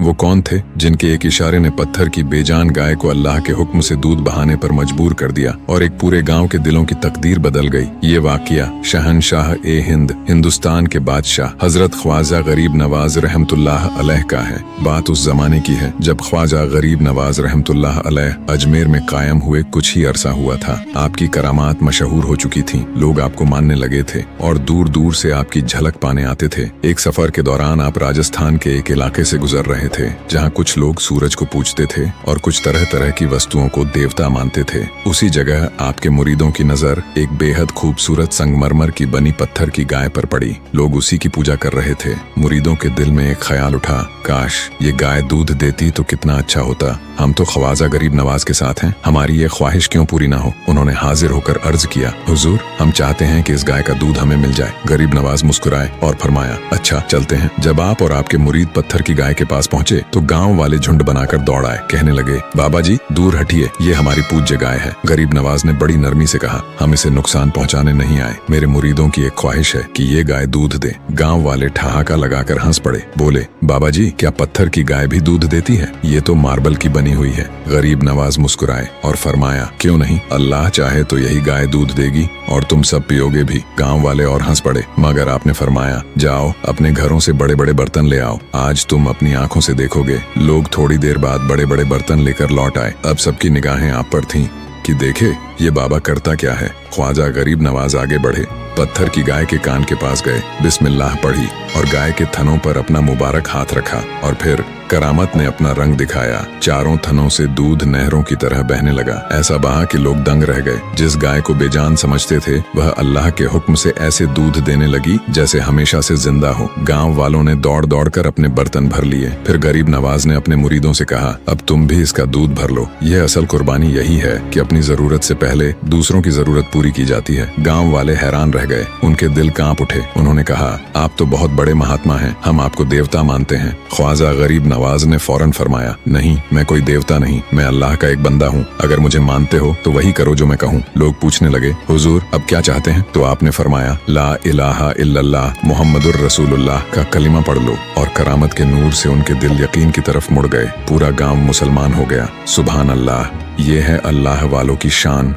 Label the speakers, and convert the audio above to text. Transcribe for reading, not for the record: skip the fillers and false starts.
Speaker 1: वो कौन थे जिनके एक इशारे ने पत्थर की बेजान गाय को अल्लाह के हुक्म से दूध बहाने पर मजबूर कर दिया और एक पूरे गांव के दिलों की तकदीर बदल गई। ये वाकया शहनशाह ए हिंद, हिंदुस्तान के बादशाह हजरत ख्वाजा गरीब नवाज रहमतुल्लाह अलैह का है। बात उस जमाने की है जब ख्वाजा गरीब नवाज रहमतुल्लाह अलैह अजमेर में कायम हुए कुछ ही अरसा हुआ था। आपकी करामात मशहूर हो चुकी थी, लोग आपको मानने लगे थे और दूर दूर से आपकी झलक पाने आते थे। एक सफर के दौरान आप राजस्थान के एक इलाके से गुजर रहे थे जहाँ कुछ लोग सूरज को पूजते थे और कुछ तरह तरह की वस्तुओं को देवता मानते थे। उसी जगह आपके मुरीदों की नजर एक बेहद खूबसूरत संगमरमर की बनी पत्थर की गाय पर पड़ी। लोग उसी की पूजा कर रहे थे। मुरीदों के दिल में एक ख्याल उठा, काश ये गाय दूध देती तो कितना अच्छा होता। हम तो ख्वाजा गरीब नवाज के साथ हैं, हमारी ये ख्वाहिश क्यों पूरी ना हो। उन्होंने हाजिर होकर अर्ज किया, हुजूर हम चाहते हैं कि इस गाय का दूध हमें मिल जाए। गरीब नवाज मुस्कुराए और फरमाया, अच्छा चलते हैं। जब आप और आपके मुरीद पत्थर की गाय के पास पहुंचे तो गांव वाले झुंड बनाकर दौड़ आए। कहने लगे, बाबा जी दूर हटिए, ये हमारी पूज्य गाय है। गरीब नवाज ने बड़ी नरमी से कहा, हम इसे नुकसान पहुंचाने नहीं आए, मेरे मुरीदों की एक ख्वाहिश है कि ये गाय दूध दे। गांव वाले ठहाका लगाकर हंस पड़े, बोले, बाबा जी क्या पत्थर की गाय भी दूध देती है? ये तो मार्बल की बनी हुई है। गरीब नवाज मुस्कुराए और फरमाया, क्यों नहीं, अल्लाह चाहे तो यही गाय दूध देगी और तुम सब पियोगे भी। गांव वाले और हंस पड़े, मगर आपने फरमाया, जाओ अपने घरों से बड़े बड़े बर्तन ले आओ, आज तुम अपनी आंखों से देखोगे। लोग थोड़ी देर बाद बड़े बड़े बर्तन लेकर लौट आए। अब सबकी निगाहें आप पर थीं कि देखे ये बाबा करता क्या है। ख्वाजा गरीब नवाज आगे बढ़े, पत्थर की गाय के कान के पास गए, बिस्मिल्लाह पढ़ी और गाय के थनों पर अपना मुबारक हाथ रखा और फिर करामत ने अपना रंग दिखाया। चारों थनों से दूध नहरों की तरह बहने लगा। ऐसा बहा कि लोग दंग रह गए। जिस गाय को बेजान समझते थे वह अल्लाह के हुक्म से ऐसे दूध देने लगी जैसे हमेशा से जिंदा हो। गांव वालों ने दौड़ दौड़ कर अपने बर्तन भर लिए। फिर गरीब नवाज ने अपने मुरीदों से कहा, अब तुम भी इसका दूध भर लो। यह असल कुर्बानी यही है कि अपनी जरूरत से पहले दूसरों की जरूरत पूरी की जाती है। गाँव वाले हैरान रह गए, उनके दिल कांप उठे। उन्होंने कहा, आप तो बहुत बड़े महात्मा हैं, हम आपको देवता मानते हैं। ख्वाजा गरीब नवाज ने फौरन फरमाया, नहीं मैं कोई देवता नहीं, मैं अल्लाह का एक बंदा हूँ। अगर मुझे मानते हो तो वही करो जो मैं कहूँ। लोग पूछने लगे, हुजूर अब क्या चाहते हैं? तो आपने फरमाया, ला इलाहा इल्लल्लाह मुहम्मदुर रसूलुल्लाह का कलिमा पढ़ लो। और करामत के नूर से उनके दिल यकीन की तरफ मुड़ गए। पूरा गांव मुसलमान हो गया। सुभान अल्लाह, ये है अल्लाह वालों की शान।